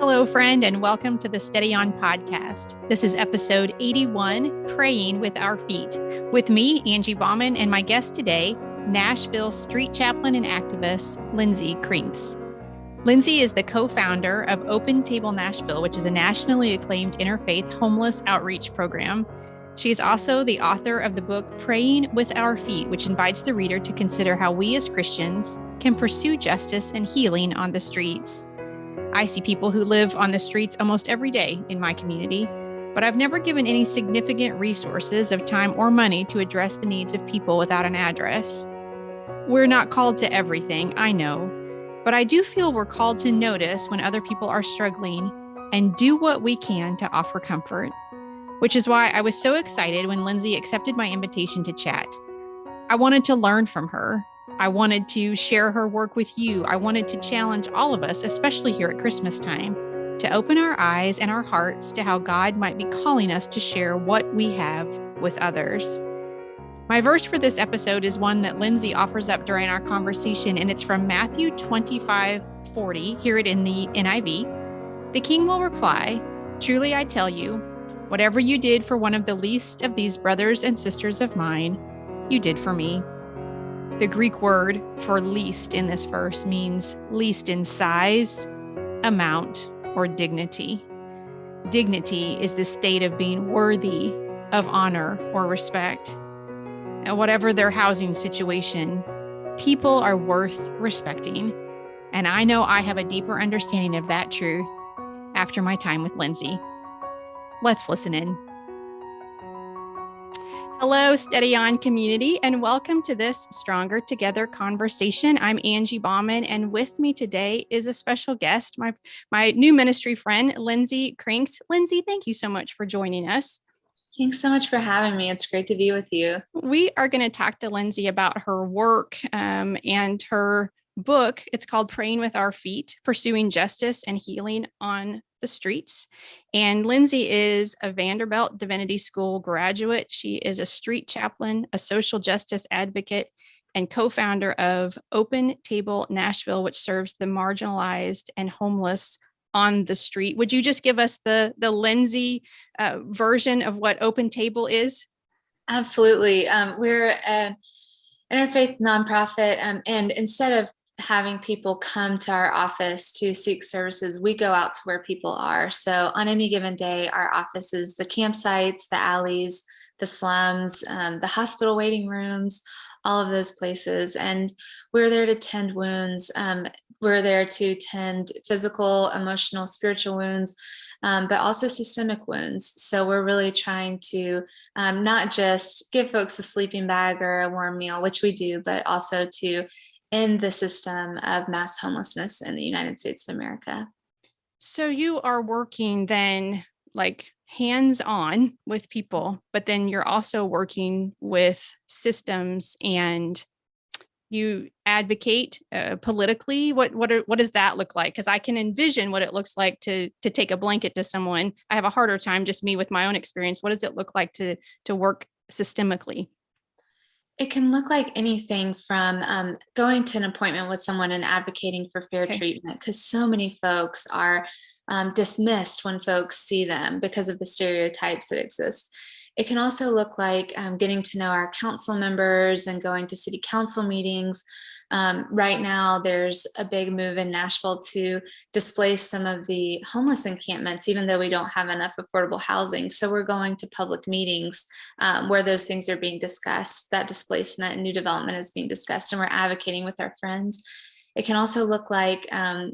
Hello, friend, and welcome to the Steady On podcast. This is episode 81, Praying with Our Feet, with me, Angie Bauman, and my guest today, Nashville street chaplain and activist, Lindsey Krinks. Lindsey is the co-founder of Open Table Nashville, which is a nationally acclaimed interfaith homeless outreach program. She is also the author of the book Praying with Our Feet, which invites the reader to consider how we as Christians can pursue justice and healing on the streets. I see people who live on the streets almost every day in my community, but I've never given any significant resources of time or money to address the needs of people without an address. We're not called to everything, I know, but I do feel we're called to notice when other people are struggling and do what we can to offer comfort, which is why I was so excited when Lindsey accepted my invitation to chat. I wanted to learn from her. I wanted to share her work with you. I wanted to challenge all of us, especially here at Christmas time, to open our eyes and our hearts to how God might be calling us to share what we have with others. My verse for this episode is one that Lindsey offers up during our conversation, and it's from Matthew 25:40. Hear it in the NIV. The king will reply, "Truly I tell you, whatever you did for one of the least of these brothers and sisters of mine, you did for me." The Greek word for least in this verse means least in size, amount, or dignity. Dignity is the state of being worthy of honor or respect. And whatever their housing situation, people are worth respecting. And I know I have a deeper understanding of that truth after my time with Lindsey. Let's listen in. Hello, Steady On community, and welcome to this Stronger Together conversation. I'm Angie Bauman, and with me today is a special guest, my new ministry friend, Lindsey Krinks. Lindsey, thank you so much for joining us. Thanks so much for having me. It's great to be with you. We are going to talk to Lindsey about her work and her book. It's called Praying with Our Feet, Pursuing Justice and Healing on the Streets. And Lindsey is a Vanderbilt Divinity School graduate. She is a street chaplain, a social justice advocate, and co-founder of Open Table Nashville, which serves the marginalized and homeless on the street. Would you just give us the Lindsey version of what Open Table is? Absolutely. We're an interfaith nonprofit, and instead of having people come to our office to seek services, we go out to where people are. So on any given day, our office is the campsites, the alleys, the slums, the hospital waiting rooms, all of those places. And we're there to tend wounds. We're there to tend physical, emotional, spiritual wounds, but also systemic wounds. So we're really trying to not just give folks a sleeping bag or a warm meal, which we do, but also to end the system of mass homelessness in the United States of America. So you are working then like hands-on with people, but then you're also working with systems and you advocate politically. What does that look like? Because I can envision what it looks like to take a blanket to someone. I have a harder time, just me with my own experience. What does it look like to work systemically? It can look like anything from going to an appointment with someone and advocating for fair treatment, because so many folks are dismissed when folks see them because of the stereotypes that exist. It can also look like getting to know our council members and going to city council meetings. Right now, there's a big move in Nashville to displace some of the homeless encampments, even though we don't have enough affordable housing. So we're going to public meetings where those things are being discussed, that displacement and new development is being discussed, and we're advocating with our friends. It can also look like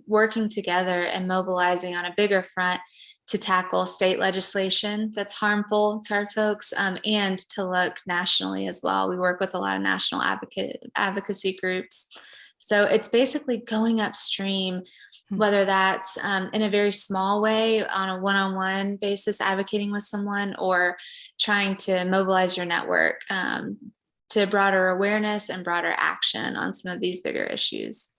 working together and mobilizing on a bigger front to tackle state legislation that's harmful to our folks, and to look nationally as well. We work with a lot of national advocacy groups. So it's basically going upstream, whether that's in a very small way on a one-on-one basis, advocating with someone, or trying to mobilize your network to broader awareness and broader action on some of these bigger issues.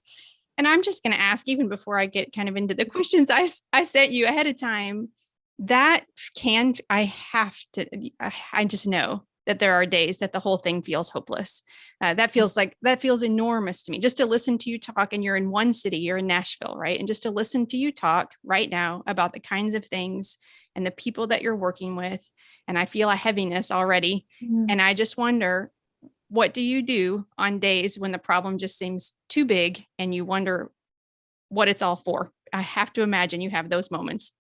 And I'm just going to ask, even before I get kind of into the questions I sent you ahead of time, I just know that there are days that the whole thing feels hopeless. That feels enormous to me, just to listen to you talk. And you're in one city, you're in Nashville, right? And just to listen to you talk right now about the kinds of things and the people that you're working with. And I feel a heaviness already. Mhm. And I just wonder, what do you do on days when the problem just seems too big and you wonder what it's all for? I have to imagine you have those moments.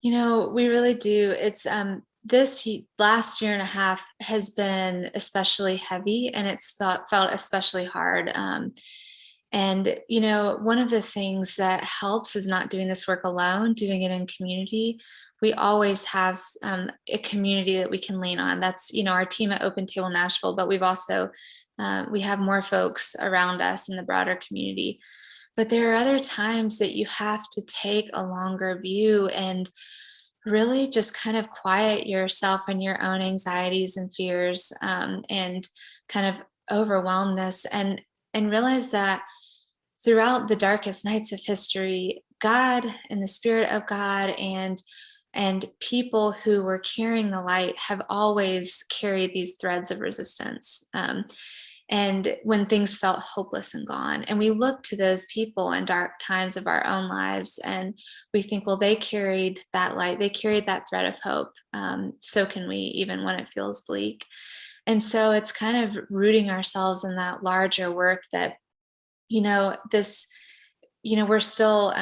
We really do. It's last year and a half has been especially heavy, and it's felt especially hard. And one of the things that helps is not doing this work alone, doing it in community. We always have a community that we can lean on. That's our team at Open Table Nashville, but we've also we have more folks around us in the broader community. But there are other times that you have to take a longer view and really just kind of quiet yourself and your own anxieties and fears, and kind of overwhelmness, and realize that throughout the darkest nights of history, God and the Spirit of God and people who were carrying the light have always carried these threads of resistance. And when things felt hopeless and gone, and we look to those people in dark times of our own lives, and we think, well, they carried that light, they carried that thread of hope. So can we, even when it feels bleak. And so it's kind of rooting ourselves in that larger work that, we're still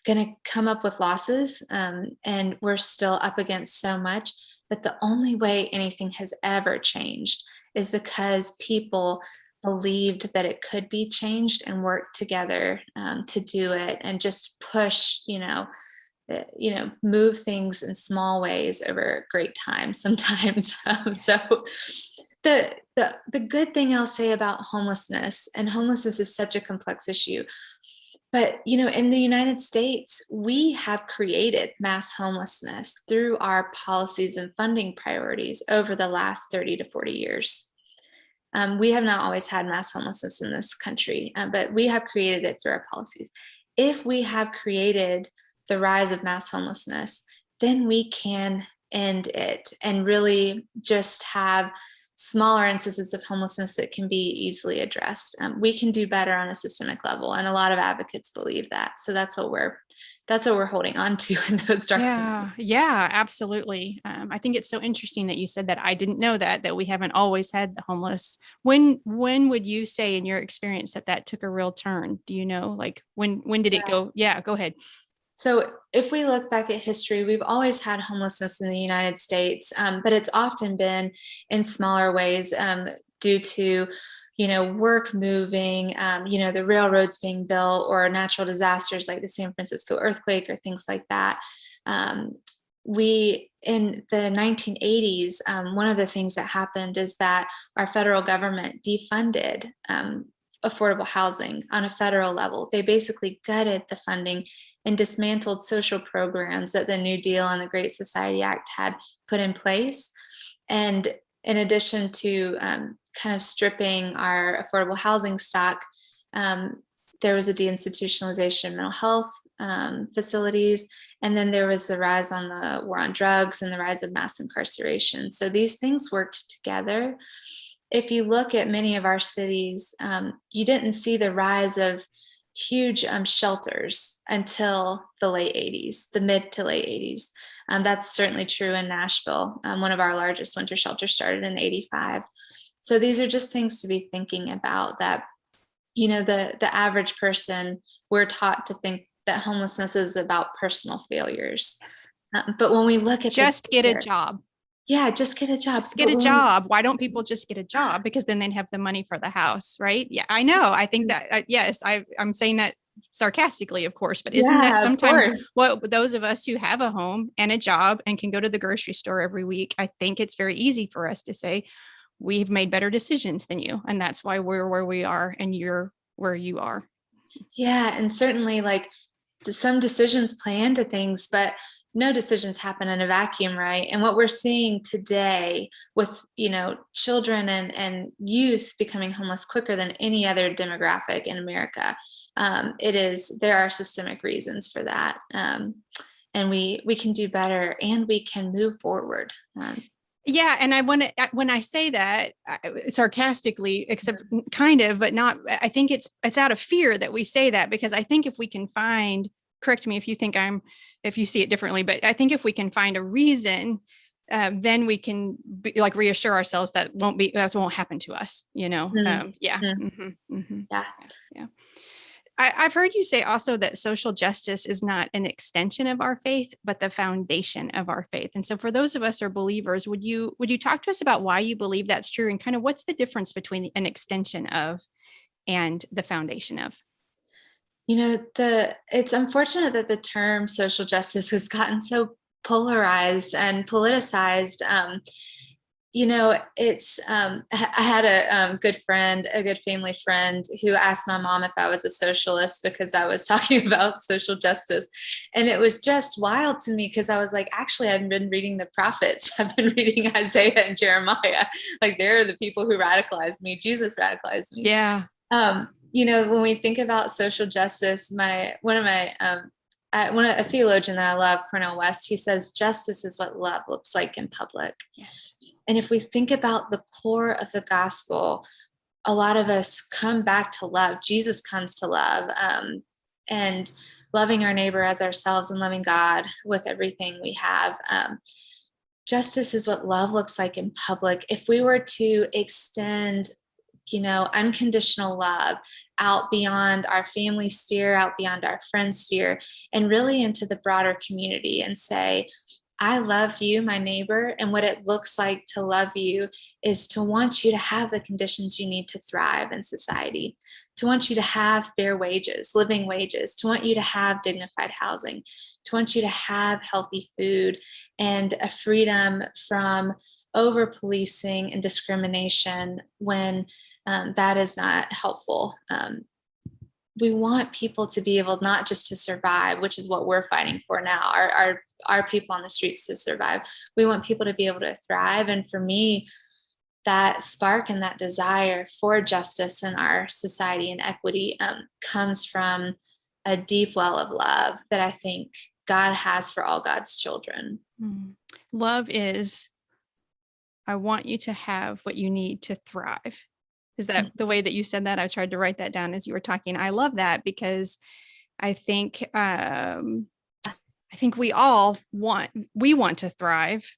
going to come up with losses, and we're still up against so much. But the only way anything has ever changed is because people believed that it could be changed and worked together to do it, and just push, move things in small ways over great times sometimes. So the good thing I'll say about homelessness, and homelessness is such a complex issue, but in the United States, we have created mass homelessness through our policies and funding priorities over the last 30 to 40 years. We have not always had mass homelessness in this country, but we have created it through our policies. If we have created the rise of mass homelessness, then we can end it and really just have smaller instances of homelessness that can be easily addressed. We can do better on a systemic level, and a lot of advocates believe that. So that's what we're holding on to in those dark moments. Yeah, absolutely. I think it's so interesting that you said that. I didn't know that we haven't always had the homeless. When would you say, in your experience, that took a real turn? Do you know, like when did it go? Yeah, go ahead. So if we look back at history, we've always had homelessness in the United States, but it's often been in smaller ways, due to, work moving, the railroads being built, or natural disasters like the San Francisco earthquake or things like that. We, in the 1980s, one of the things that happened is that our federal government defunded affordable housing on a federal level. They basically gutted the funding and dismantled social programs that the New Deal and the Great Society Act had put in place. And in addition to kind of stripping our affordable housing stock, there was a deinstitutionalization of mental health facilities. And then there was the rise on the war on drugs and the rise of mass incarceration. So these things worked together. If you look at many of our cities, you didn't see the rise of huge shelters until the late 80s, the mid to late 80s. That's certainly true in Nashville. One of our largest winter shelters started in 85. So these are just things to be thinking about, that, the average person, we're taught to think that homelessness is about personal failures. But when we look at just get a job. Yeah, just get a job. Just get a job. Why don't people just get a job? Because then they'd have the money for the house, right? Yeah, I know. I think that, yes, I'm saying that sarcastically, of course, but isn't that sometimes what those of us who have a home and a job and can go to the grocery store every week, I think it's very easy for us to say, we've made better decisions than you. And that's why we're where we are and you're where you are. Yeah. And certainly, like, some decisions play into things, but no decisions happen in a vacuum, right? And what we're seeing today with, children and youth becoming homeless quicker than any other demographic in America, there are systemic reasons for that. And we can do better, and we can move forward. Yeah. And I want to, when I say that sarcastically, except kind of, but not, I think it's out of fear that we say that, because I think if we can find, correct me if you think if you see it differently, but I think if we can find a reason, then we can like reassure ourselves that won't happen to us, Mm-hmm. Yeah. Mm-hmm, mm-hmm. Yeah. Yeah. I've heard you say also that social justice is not an extension of our faith, but the foundation of our faith. And so for those of us who are believers, would you talk to us about why you believe that's true, and kind of what's the difference between an extension of and the foundation of? It's unfortunate that the term social justice has gotten so polarized and politicized. I had a good friend, a good family friend, who asked my mom if I was a socialist because I was talking about social justice. And it was just wild to me, because I was like, actually, I've been reading the prophets. I've been reading Isaiah and Jeremiah. Like, they're the people who radicalized me. Jesus radicalized me. Yeah. When we think about social justice, a theologian that I love, Cornel West, he says, justice is what love looks like in public. Yes. And if we think about the core of the gospel, a lot of us come back to love. Jesus comes to love, and loving our neighbor as ourselves, and loving God with everything we have. Justice is what love looks like in public. If we were to extend, unconditional love out beyond our family sphere, out beyond our friend sphere, and really into the broader community, and say, I love you, my neighbor, and what it looks like to love you is to want you to have the conditions you need to thrive in society, to want you to have fair wages, living wages, to want you to have dignified housing, to want you to have healthy food, and a freedom from over policing and discrimination when that is not helpful. We want people to be able not just to survive, which is what we're fighting for now, our people on the streets to survive. We want people to be able to thrive. And for me, that spark and that desire for justice in our society and equity comes from a deep well of love that I think God has for all God's children. Love is, I want you to have what you need to thrive. Is that the way that you said that? I tried to write that down as you were talking. I love that, because I think we all want to thrive.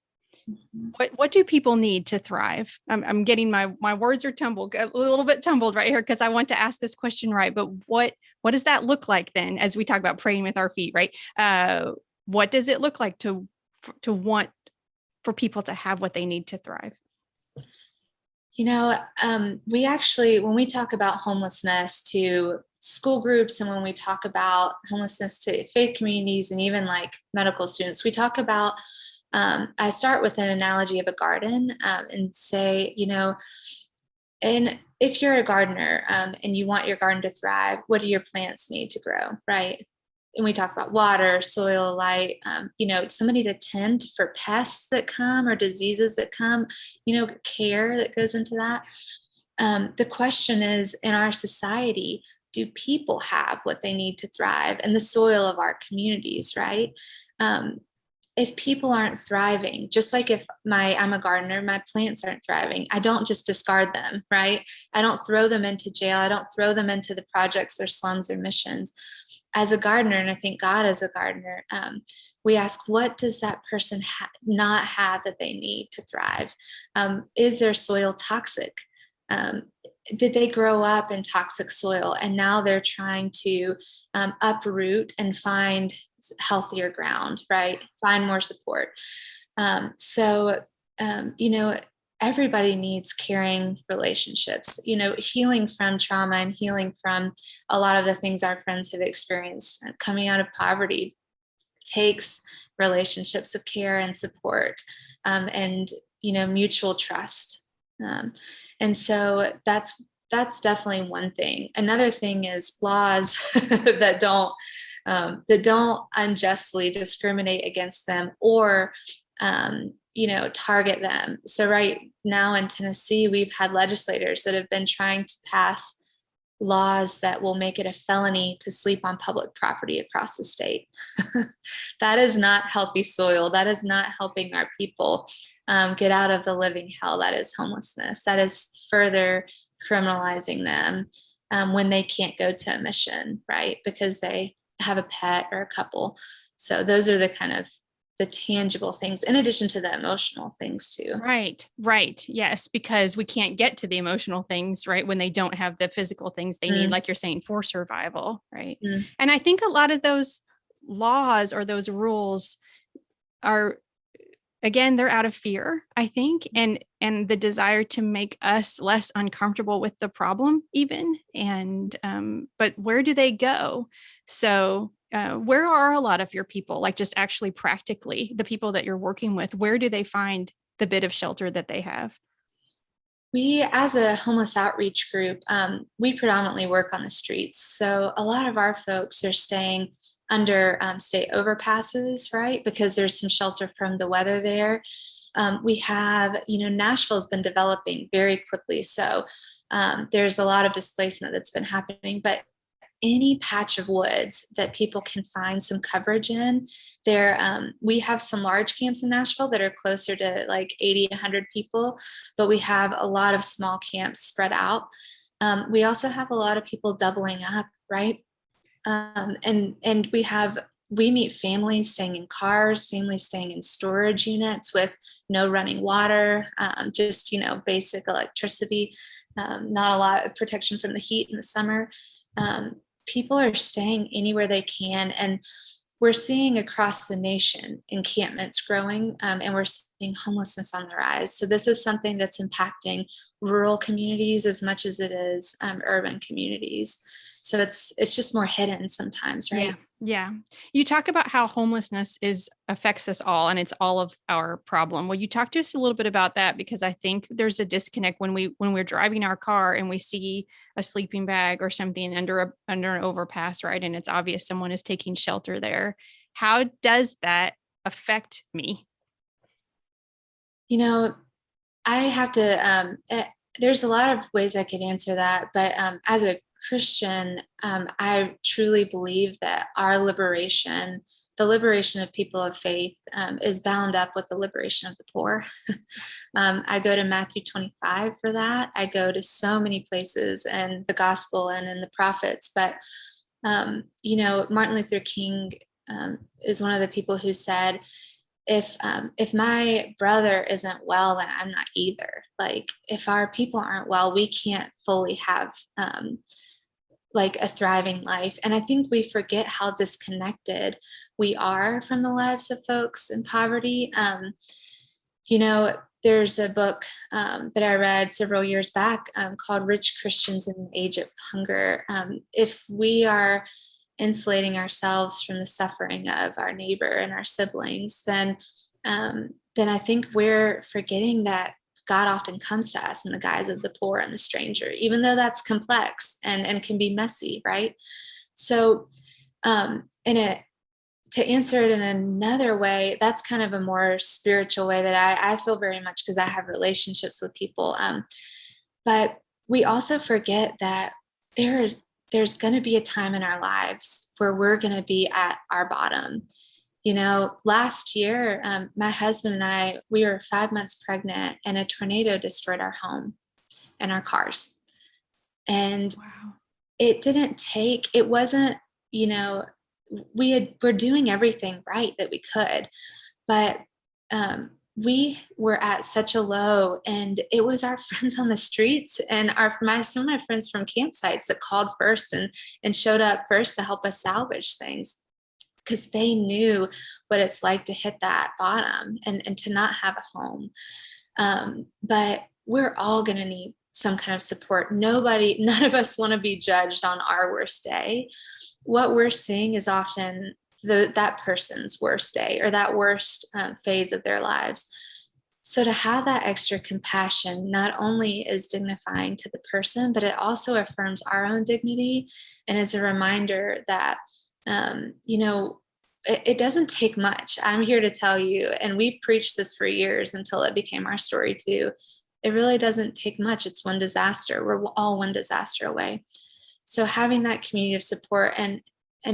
What do people need to thrive? I'm getting my words are a little bit tumbled right here, because I want to ask this question right. But what does that look like then, as we talk about praying with our feet, right? What does it look like to want for people to have what they need to thrive? We actually, when we talk about homelessness to school groups, and when we talk about homelessness to faith communities and even like medical students, we talk about, I start with an analogy of a garden, and say, and if you're a gardener and you want your garden to thrive, what do your plants need to grow, right? And we talk about water, soil, light, somebody to tend for pests that come or diseases that come, care that goes into that. The question is, in our society, do people have what they need to thrive? And the soil of our communities, right? If people aren't thriving, just like if I'm a gardener, my plants aren't thriving, I don't just discard them, right? I don't throw them into jail. I don't throw them into the projects or slums or missions. As a gardener, and I think God as a gardener, we ask, what does that person not have that they need to thrive? Is their soil toxic? Did they grow up in toxic soil and now they're trying to uproot and find healthier ground, right? Find more support. Everybody needs caring relationships, healing from trauma and healing from a lot of the things our friends have experienced. Coming out of poverty takes relationships of care and support, and mutual trust. And so that's definitely one thing. Another thing is laws that don't unjustly discriminate against them or target them. So right now in Tennessee, we've had legislators that have been trying to pass laws that will make it a felony to sleep on public property across the state. That is not healthy soil. That is not helping our people get out of the living hell that is homelessness. That is further criminalizing them when they can't go to a mission, right? Because they have a pet or a couple. So those are the kind of the tangible things, in addition to the emotional things too. Right. Yes, because we can't get to the emotional things, right, when they don't have the physical things they need, like you're saying, for survival, right? And I think a lot of those laws or those rules are, again, they're out of fear, I think, and the desire to make us less uncomfortable with the problem even. And but where do they go? So where are a lot of your people, like just actually practically the people that you're working with, where do they find the bit of shelter that they have? We, as a homeless outreach group, we predominantly work on the streets. So a lot of our folks are staying under state overpasses, right? Because there's some shelter from the weather there. We have, Nashville's been developing very quickly. So there's a lot of displacement that's been happening, but any patch of woods that people can find some coverage in there. We have some large camps in Nashville that are closer to like 80, 100 people, but we have a lot of small camps spread out. We also have a lot of people doubling up, right? And we meet families staying in cars, families staying in storage units with no running water, just, basic electricity, not a lot of protection from the heat in the summer. People are staying anywhere they can. And we're seeing across the nation encampments growing, and we're seeing homelessness on the rise. So this is something that's impacting rural communities as much as it is urban communities. So it's just more hidden sometimes, right? Yeah. You talk about how homelessness affects us all, and it's all of our problem. Will you talk to us a little bit about that? Because I think there's a disconnect when we're driving our car and we see a sleeping bag or something under an overpass, right? And it's obvious someone is taking shelter there. How does that affect me? I have to, there's a lot of ways I could answer that, but as a Christian, I truly believe that our liberation, the liberation of people of faith, is bound up with the liberation of the poor. I go to Matthew 25 for that. I go to so many places in the gospel and in the prophets, but Martin Luther King is one of the people who said, if my brother isn't well, then I'm not either. Like, if our people aren't well, we can't fully have like a thriving life. And I think we forget how disconnected we are from the lives of folks in poverty. There's a book that I read several years back called Rich Christians in the Age of Hunger. If we are insulating ourselves from the suffering of our neighbor and our siblings, then I think we're forgetting that God often comes to us in the guise of the poor and the stranger, even though that's complex and can be messy, right? So to answer it in another way, that's kind of a more spiritual way that I feel very much, because I have relationships with people. But we also forget that there's going to be a time in our lives where we're going to be at our bottom. Last year, my husband and I, we were 5 months pregnant, and a tornado destroyed our home and our cars. And wow. It wasn't, we're doing everything right that we could, but we were at such a low, and it was our friends on the streets and some of my friends from campsites that called first and showed up first to help us salvage things, because they knew what it's like to hit that bottom and to not have a home. But we're all going to need some kind of support. None of us want to be judged on our worst day. What we're seeing is often that person's worst day or that worst phase of their lives. So to have that extra compassion not only is dignifying to the person, but it also affirms our own dignity and is a reminder that, it doesn't take much. I'm here to tell you, and we've preached this for years until it became our story too. It really doesn't take much. It's one disaster. We're all one disaster away. So having that community of support and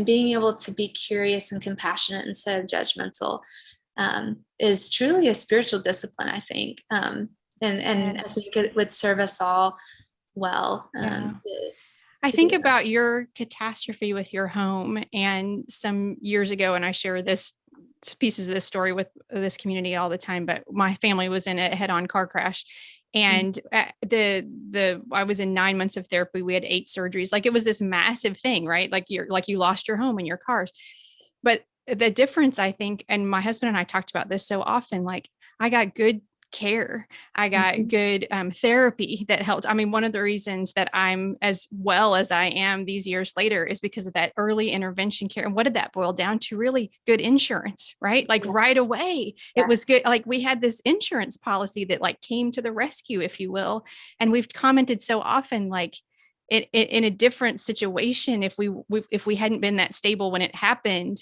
being able to be curious and compassionate instead of judgmental is truly a spiritual discipline, I think. And I think it would serve us all well. I think about your catastrophe with your home, and some years ago, and I share this pieces of this story with this community all the time, but my family was in a head-on car crash, and I was in 9 months of therapy. We had 8 surgeries. Like, it was this massive thing, right? Like you lost your home and your cars. But the difference, I think, and my husband and I talked about this so often, like, I got good care. I got good therapy that helped. I mean, one of the reasons that I'm as well as I am these years later is because of that early intervention care. And what did that boil down to? Really good insurance, right? Like right away, it was good. Like, we had this insurance policy that like came to the rescue, if you will. And we've commented so often, like, in a different situation, if we hadn't been that stable when it happened,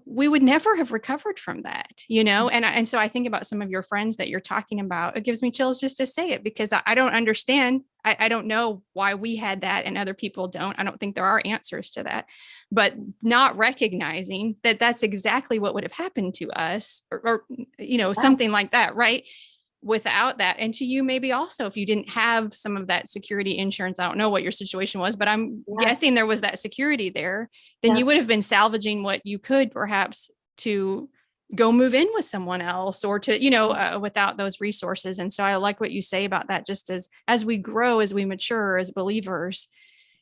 we would never have recovered from that, you know? And so I think about some of your friends that you're talking about. It gives me chills just to say it, because I don't understand. I don't know why we had that and other people don't. I don't think there are answers to that, but not recognizing that that's exactly what would have happened to us, or you know, something like that, right? Without that. And to you, maybe also, if you didn't have some of that security insurance, I don't know what your situation was, but I'm guessing there was that security there, then you would have been salvaging what you could, perhaps, to go move in with someone else, or to, you know, without those resources. And so I like what you say about that. Just as we grow, as we mature as believers,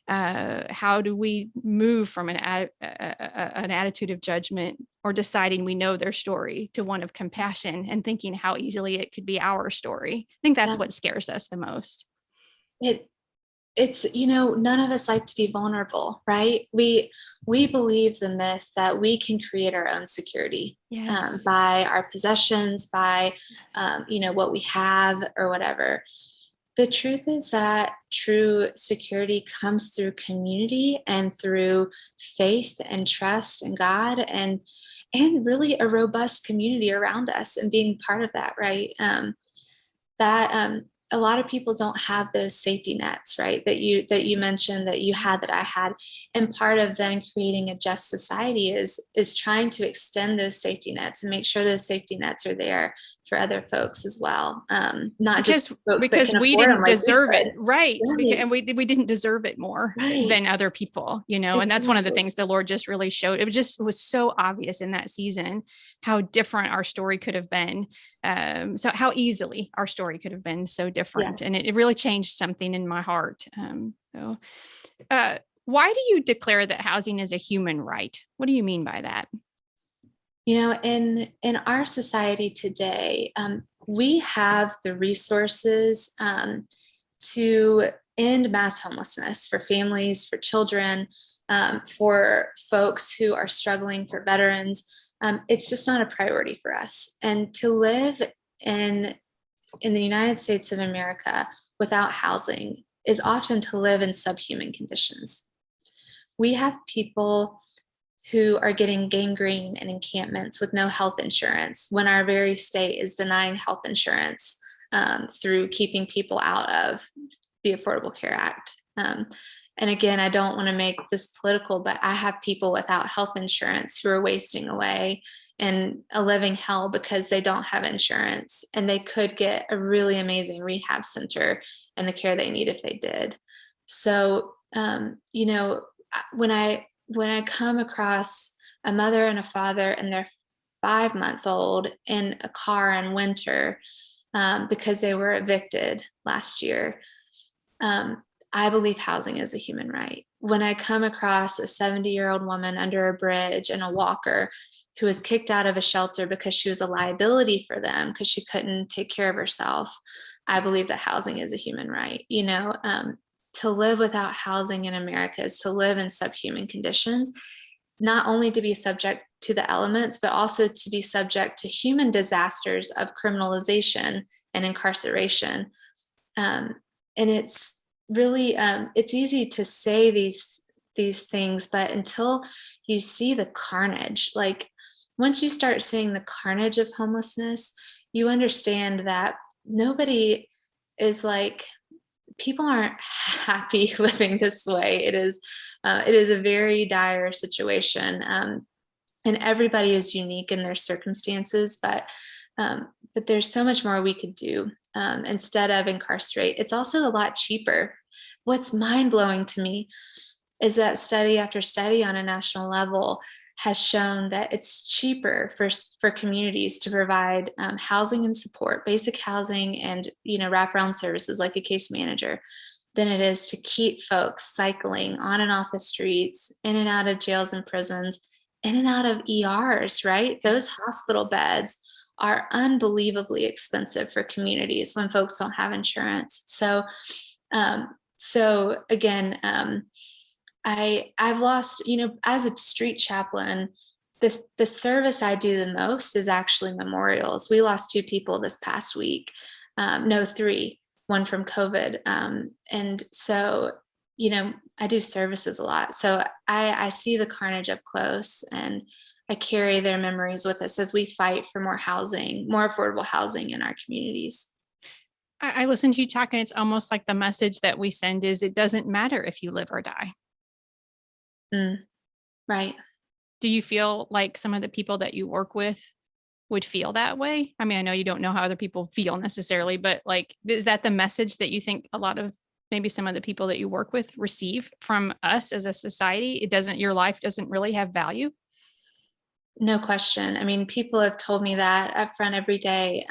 how do we move from an attitude of judgment or deciding we know their story to one of compassion and thinking how easily it could be our story? I think that's what scares us the most. It's, you know, none of us like to be vulnerable, right? We believe the myth that we can create our own security by our possessions, by, you know, what we have or whatever. The truth is that true security comes through community and through faith and trust in God, and really a robust community around us and being part of that, right? A lot of people don't have those safety nets, right? That you mentioned, that you had, that I had. And part of then creating a just society is trying to extend those safety nets and make sure those safety nets are there for other folks as well. Not just folks because we didn't deserve it, right? Right. And we didn't deserve it more than other people, you know. And that's one of the things the Lord just really showed. It was so obvious in that season how different our story could have been. So how easily our story could have been so different. And it really changed something in my heart. Why do you declare that housing is a human right? What do you mean by that? You know, in our society today, we have the resources to end mass homelessness for families, for children, for folks who are struggling, for veterans. It's just not a priority for us. And to live in the United States of America without housing is often to live in subhuman conditions. We have people who are getting gangrene in encampments with no health insurance, when our very state is denying health insurance through keeping people out of the Affordable Care Act. And again, I don't want to make this political, but I have people without health insurance who are wasting away in a living hell because they don't have insurance, and they could get a really amazing rehab center and the care they need if they did. So, you know, when I come across a mother and a father and their 5-month-old in a car in winter because they were evicted last year, I believe housing is a human right. When I come across a 70-year-old woman under a bridge in a walker who was kicked out of a shelter because she was a liability for them because she couldn't take care of herself, I believe that housing is a human right. You know, to live without housing in America is to live in subhuman conditions, not only to be subject to the elements, but also to be subject to human disasters of criminalization and incarceration. And it's really, it's easy to say these things, but until you see the carnage, like once you start seeing the carnage of homelessness, you understand that nobody is like people aren't happy living this way. It is a very dire situation. And everybody is unique in their circumstances, but there's so much more we could do instead of incarcerate. It's also a lot cheaper. What's mind-blowing to me is that study after study on a national level has shown that it's cheaper for communities to provide housing and support, basic housing and wraparound services like a case manager, than it is to keep folks cycling on and off the streets, in and out of jails and prisons, in and out of ERs, right? Those hospital beds are unbelievably expensive for communities when folks don't have insurance. So again, I've lost, as a street chaplain, the service I do the most is actually memorials. We lost 2 people this past week. No, 3, one from COVID. And so, I do services a lot. So I see the carnage up close, and I carry their memories with us as we fight for more housing, more affordable housing in our communities. I listen to you talk, and it's almost like the message that we send is it doesn't matter if you live or die. Right. Do you feel like some of the people that you work with would feel that way? I mean, I know you don't know how other people feel necessarily, but like, is that the message that you think a lot of maybe some of the people that you work with receive from us as a society? Your life doesn't really have value? No question. I mean, people have told me that up front every day.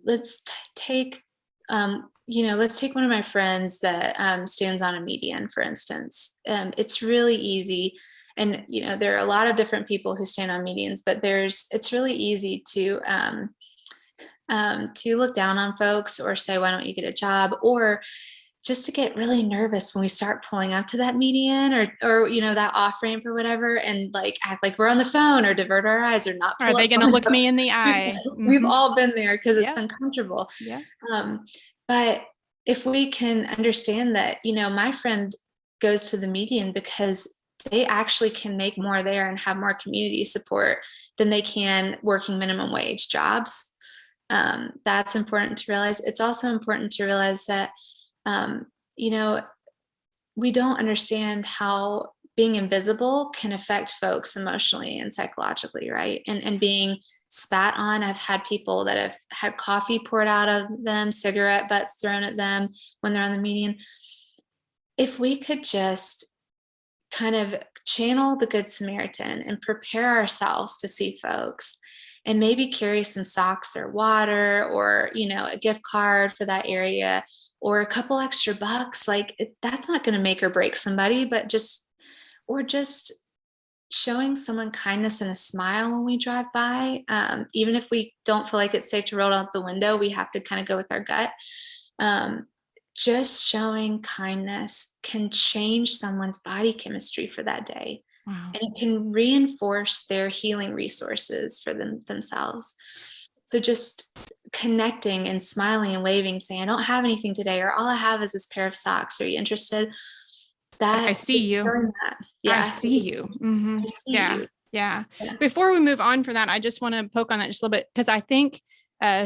Let's take one of my friends that stands on a median, for instance. It's really easy. And, there are a lot of different people who stand on medians, but it's really easy to look down on folks or say, why don't you get a job? Or just to get really nervous when we start pulling up to that median or that off ramp or whatever, and like act like we're on the phone or divert our eyes or not. Are they going to look me in the eye? We've all been there because it's uncomfortable. Yeah. But if we can understand that, my friend goes to the median because they actually can make more there and have more community support than they can working minimum wage jobs. That's important to realize. It's also important to realize that we don't understand how being invisible can affect folks emotionally and psychologically, right? And being spat on. I've had people that have had coffee poured out of them, cigarette butts thrown at them when they're on the median. If we could just kind of channel the Good Samaritan and prepare ourselves to see folks, and maybe carry some socks or water or, a gift card for that area, or a couple extra bucks, that's not going to make or break somebody, but just showing someone kindness and a smile when we drive by. Even if we don't feel like it's safe to roll out the window, we have to kind of go with our gut. Just showing kindness can change someone's body chemistry for that day. Wow. And it can reinforce their healing resources for themselves. So just connecting and smiling and waving, saying, I don't have anything today, or all I have is this pair of socks. Are you interested? I see you. Yeah. I see you. Mm-hmm. I see you. Yeah. Before we move on from that, I just want to poke on that just a little bit, because I think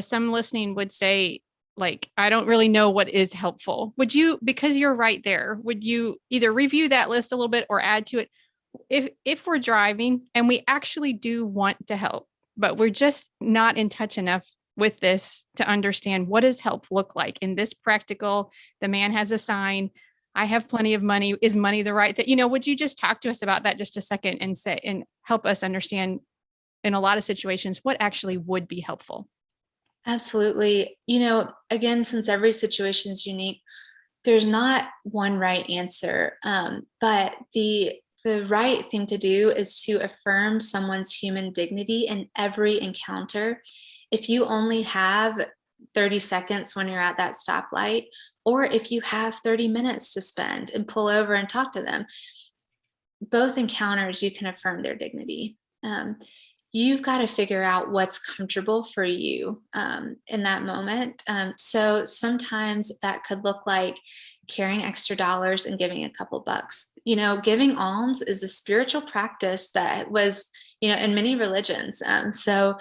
some listening would say, like, I don't really know what is helpful. Would you, because you're right there, would you either review that list a little bit or add to it? If we're driving and we actually do want to help, but we're just not in touch enough with this to understand what does help look like in this practical, the man has a sign, I have plenty of money. Is money the right thing? Would you just talk to us about that just a second and help us understand in a lot of situations what actually would be helpful? Absolutely. Again, since every situation is unique, there's not one right answer. But the right thing to do is to affirm someone's human dignity in every encounter. If you only have 30 seconds when you're at that stoplight, or if you have 30 minutes to spend and pull over and talk to them, both encounters, you can affirm their dignity. You've got to figure out what's comfortable for you in that moment. So sometimes that could look like carrying extra dollars and giving a couple bucks. Giving alms is a spiritual practice that was, in many religions. So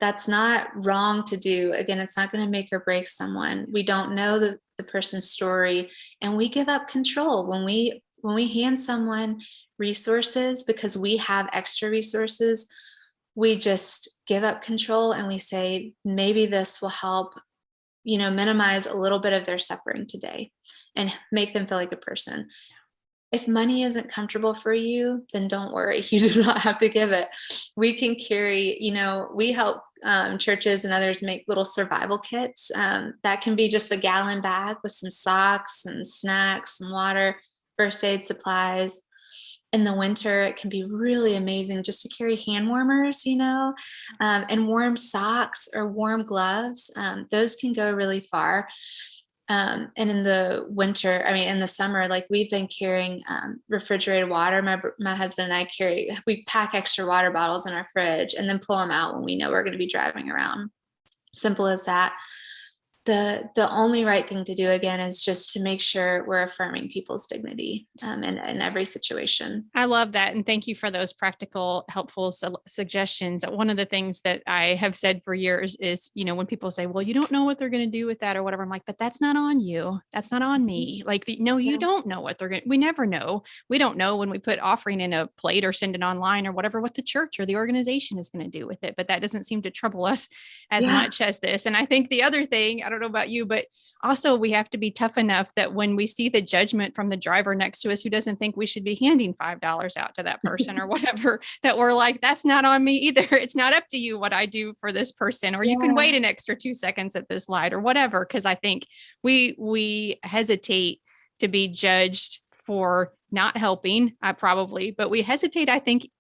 That's not wrong to do. Again, it's not going to make or break someone. We don't know the person's story, and we give up control when we hand someone resources because we have extra resources. We just give up control and we say, maybe this will help, minimize a little bit of their suffering today and make them feel like a person. If money isn't comfortable for you, then don't worry. You do not have to give it. We can carry, we help churches and others make little survival kits. That can be just a gallon bag with some socks and snacks, some water, first aid supplies. In the winter, it can be really amazing just to carry hand warmers, and warm socks or warm gloves. Those can go really far. And in the winter, in the summer, like we've been carrying refrigerated water. My husband and we pack extra water bottles in our fridge and then pull them out when we know we're going to be driving around. Simple as that. The only right thing to do, again, is just to make sure we're affirming people's dignity in every situation. I love that. And thank you for those practical, helpful suggestions. One of the things that I have said for years is, when people say, well, you don't know what they're going to do with that or whatever, I'm like, but that's not on you. That's not on me. Like, no, you don't know what we never know. We don't know when we put offering in a plate or send it online or whatever, what the church or the organization is going to do with it. But that doesn't seem to trouble us as much as this. And I think the other thing, I don't know about you, but also we have to be tough enough that when we see the judgment from the driver next to us who doesn't think we should be handing $5 out to that person or whatever, that we're like, that's not on me either. It's not up to you what I do for this person, or you can wait an extra 2 seconds at this light or whatever. Cause I think we hesitate to be judged for not helping, but we hesitate, I think,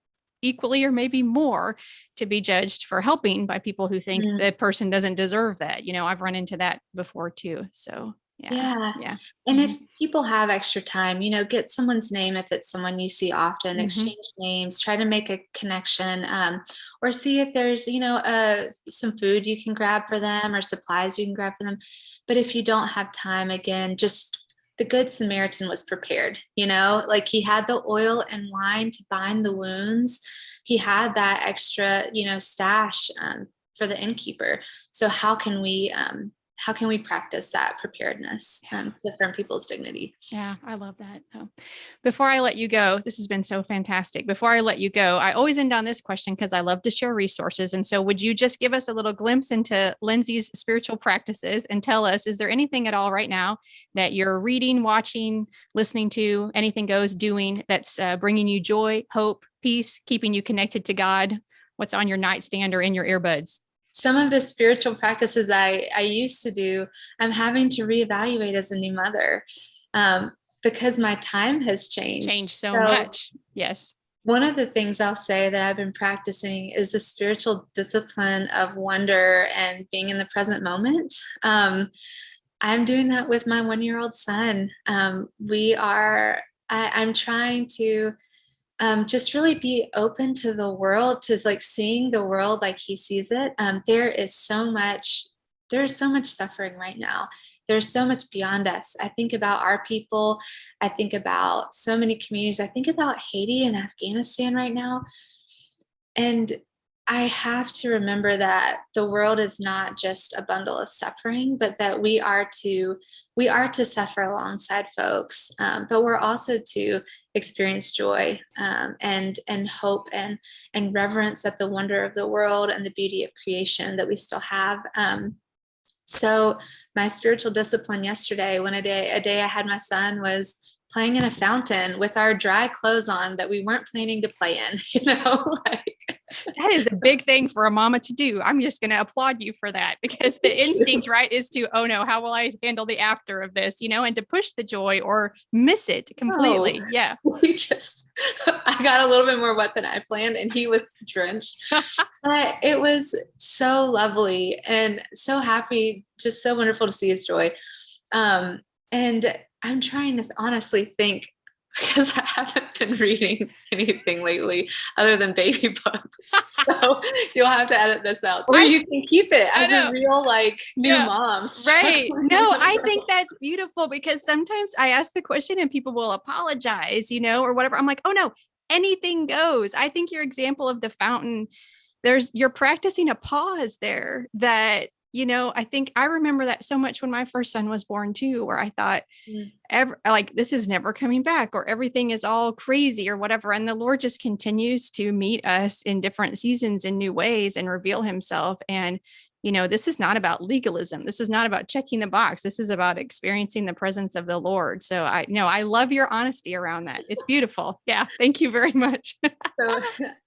equally or maybe more to be judged for helping by people who think the person doesn't deserve that. I've run into that before too. So yeah. And if people have extra time, get someone's name if it's someone you see often, exchange names, try to make a connection, or see if there's, some food you can grab for them or supplies you can grab for them. But if you don't have time, again, just the Good Samaritan was prepared, like he had the oil and wine to bind the wounds. He had that extra, stash for the innkeeper. So how can we practice that preparedness to affirm people's dignity? Yeah, I love that. So before I let you go, this has been so fantastic. Before I let you go, I always end on this question because I love to share resources. And so would you just give us a little glimpse into Lindseys' spiritual practices and tell us, is there anything at all right now that you're reading, watching, listening to, anything goes, doing that's bringing you joy, hope, peace, keeping you connected to God? What's on your nightstand or in your earbuds? Some of the spiritual practices I used to do, I'm having to reevaluate as a new mother because my time has changed so much. Yes. One of the things I'll say that I've been practicing is the spiritual discipline of wonder and being in the present moment. I'm doing that with my 1-year-old son. I'm trying to just really be open to the world, to like seeing the world like he sees it. There's so much suffering right now. There's so much beyond us. I think about our people. I think about so many communities. I think about Haiti and Afghanistan right now. And I have to remember that the world is not just a bundle of suffering, but that we are to suffer alongside folks, but we're also to experience joy and hope and reverence at the wonder of the world and the beauty of creation that we still have. So my spiritual discipline yesterday, a day I had my son, was playing in a fountain with our dry clothes on that we weren't planning to play in, That is a big thing for a mama to do. I'm just going to applaud you for that, because the instinct, right, is to, oh no, how will I handle the after of this, and to push the joy or miss it completely. Oh, yeah. I got a little bit more wet than I planned and he was drenched, but it was so lovely and so happy, just so wonderful to see his joy. And I'm trying to honestly think, because I haven't been reading anything lately other than baby books. So you'll have to edit this out. Or you can keep it as a real new mom. Right. No, I think that's beautiful, because sometimes I ask the question and people will apologize, or whatever. I'm like, oh no, anything goes. I think your example of the fountain you're practicing a pause there that, I think I remember that so much when my first son was born too, where I thought, like, this is never coming back, or everything is all crazy or whatever. And the Lord just continues to meet us in different seasons in new ways and reveal himself. And, this is not about legalism. This is not about checking the box. This is about experiencing the presence of the Lord. So I love your honesty around that. It's beautiful. Yeah. Thank you very much.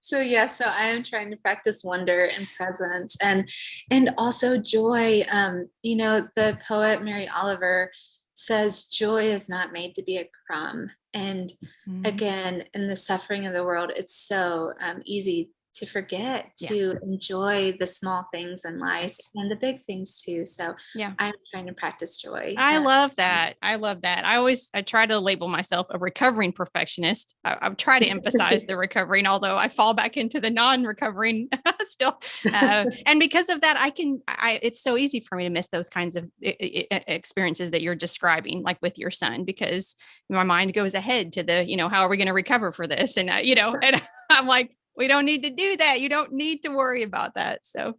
So I am trying to practice wonder and presence and also joy. The poet Mary Oliver says joy is not made to be a crumb. And again, in the suffering of the world, it's so easy to forget to enjoy the small things in life and the big things too. So I'm trying to practice joy. I love that. I try to label myself a recovering perfectionist. I try to emphasize the recovering, although I fall back into the non-recovering still. And because of that, it's so easy for me to miss those kinds of experiences that you're describing, like with your son, because my mind goes ahead to the, how are we going to recover for this? And, and I'm like, we don't need to do that. You don't need to worry about that. So,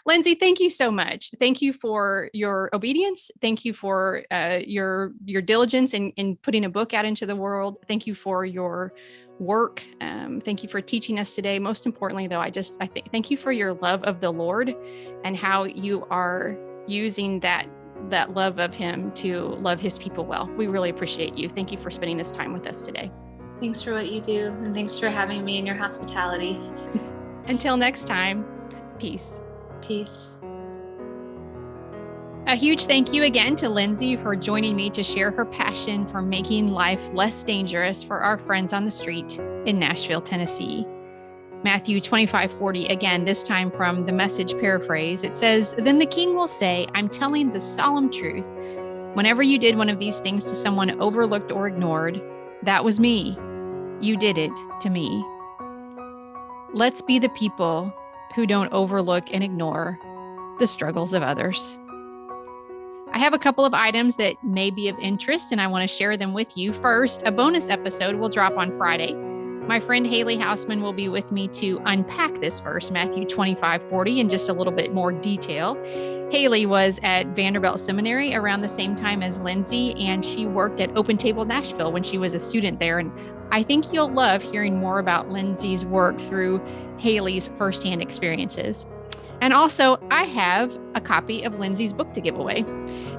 Lindsey, thank you so much. Thank you for your obedience. Thank you for your diligence in putting a book out into the world. Thank you for your work. Thank you for teaching us today. Most importantly, though, thank you for your love of the Lord and how you are using that love of him to love his people well. We really appreciate you. Thank you for spending this time with us today. Thanks for what you do. And thanks for having me and your hospitality. Until next time, peace. Peace. A huge thank you again to Lindsey for joining me to share her passion for making life less dangerous for our friends on the street in Nashville, Tennessee. Matthew 25:40, again, this time from the Message paraphrase. It says, "Then the king will say, I'm telling the solemn truth. Whenever you did one of these things to someone overlooked or ignored, that was me. You did it to me." Let's be the people who don't overlook and ignore the struggles of others. I have a couple of items that may be of interest, and I want to share them with you. First, a bonus episode will drop on Friday. My friend Haley Hausman will be with me to unpack this verse, Matthew 25:40, in just a little bit more detail. Haley was at Vanderbilt Seminary around the same time as Lindsey, and she worked at Open Table Nashville when she was a student there. And I think you'll love hearing more about Lindsey's work through Haley's firsthand experiences. And also, I have a copy of Lindsey's book to give away.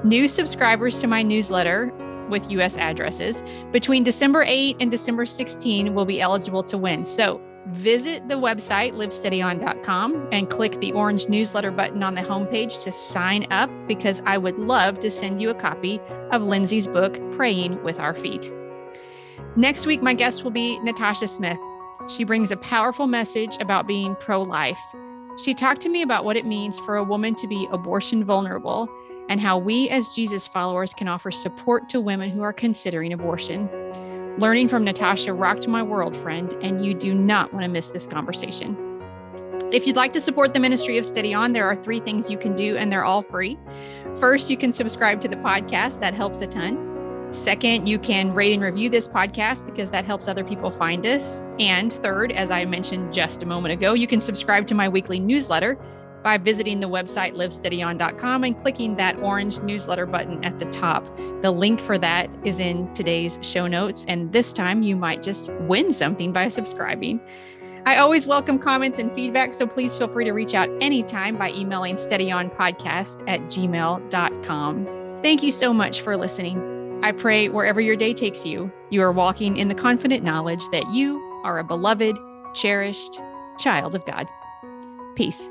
New subscribers to my newsletter with U.S. addresses between December 8 and December 16 will be eligible to win. So visit the website, livesteadyon.com, and click the orange newsletter button on the homepage to sign up, because I would love to send you a copy of Lindsey's book, Praying with Our Feet. Next week, my guest will be Natasha Smith. She brings a powerful message about being pro-life. She talked to me about what it means for a woman to be abortion vulnerable and how we as Jesus followers can offer support to women who are considering abortion. Learning from Natasha rocked my world, friend, and you do not want to miss this conversation. If you'd like to support the ministry of Steady On, there are 3 things you can do, and they're all free. First, you can subscribe to the podcast. That helps a ton. Second, you can rate and review this podcast because that helps other people find us. And third, as I mentioned just a moment ago, you can subscribe to my weekly newsletter by visiting the website livesteadyon.com and clicking that orange newsletter button at the top. The link for that is in today's show notes. And this time you might just win something by subscribing. I always welcome comments and feedback, so please feel free to reach out anytime by emailing steadyonpodcast@gmail.com. Thank you so much for listening. I pray wherever your day takes you, you are walking in the confident knowledge that you are a beloved, cherished child of God. Peace.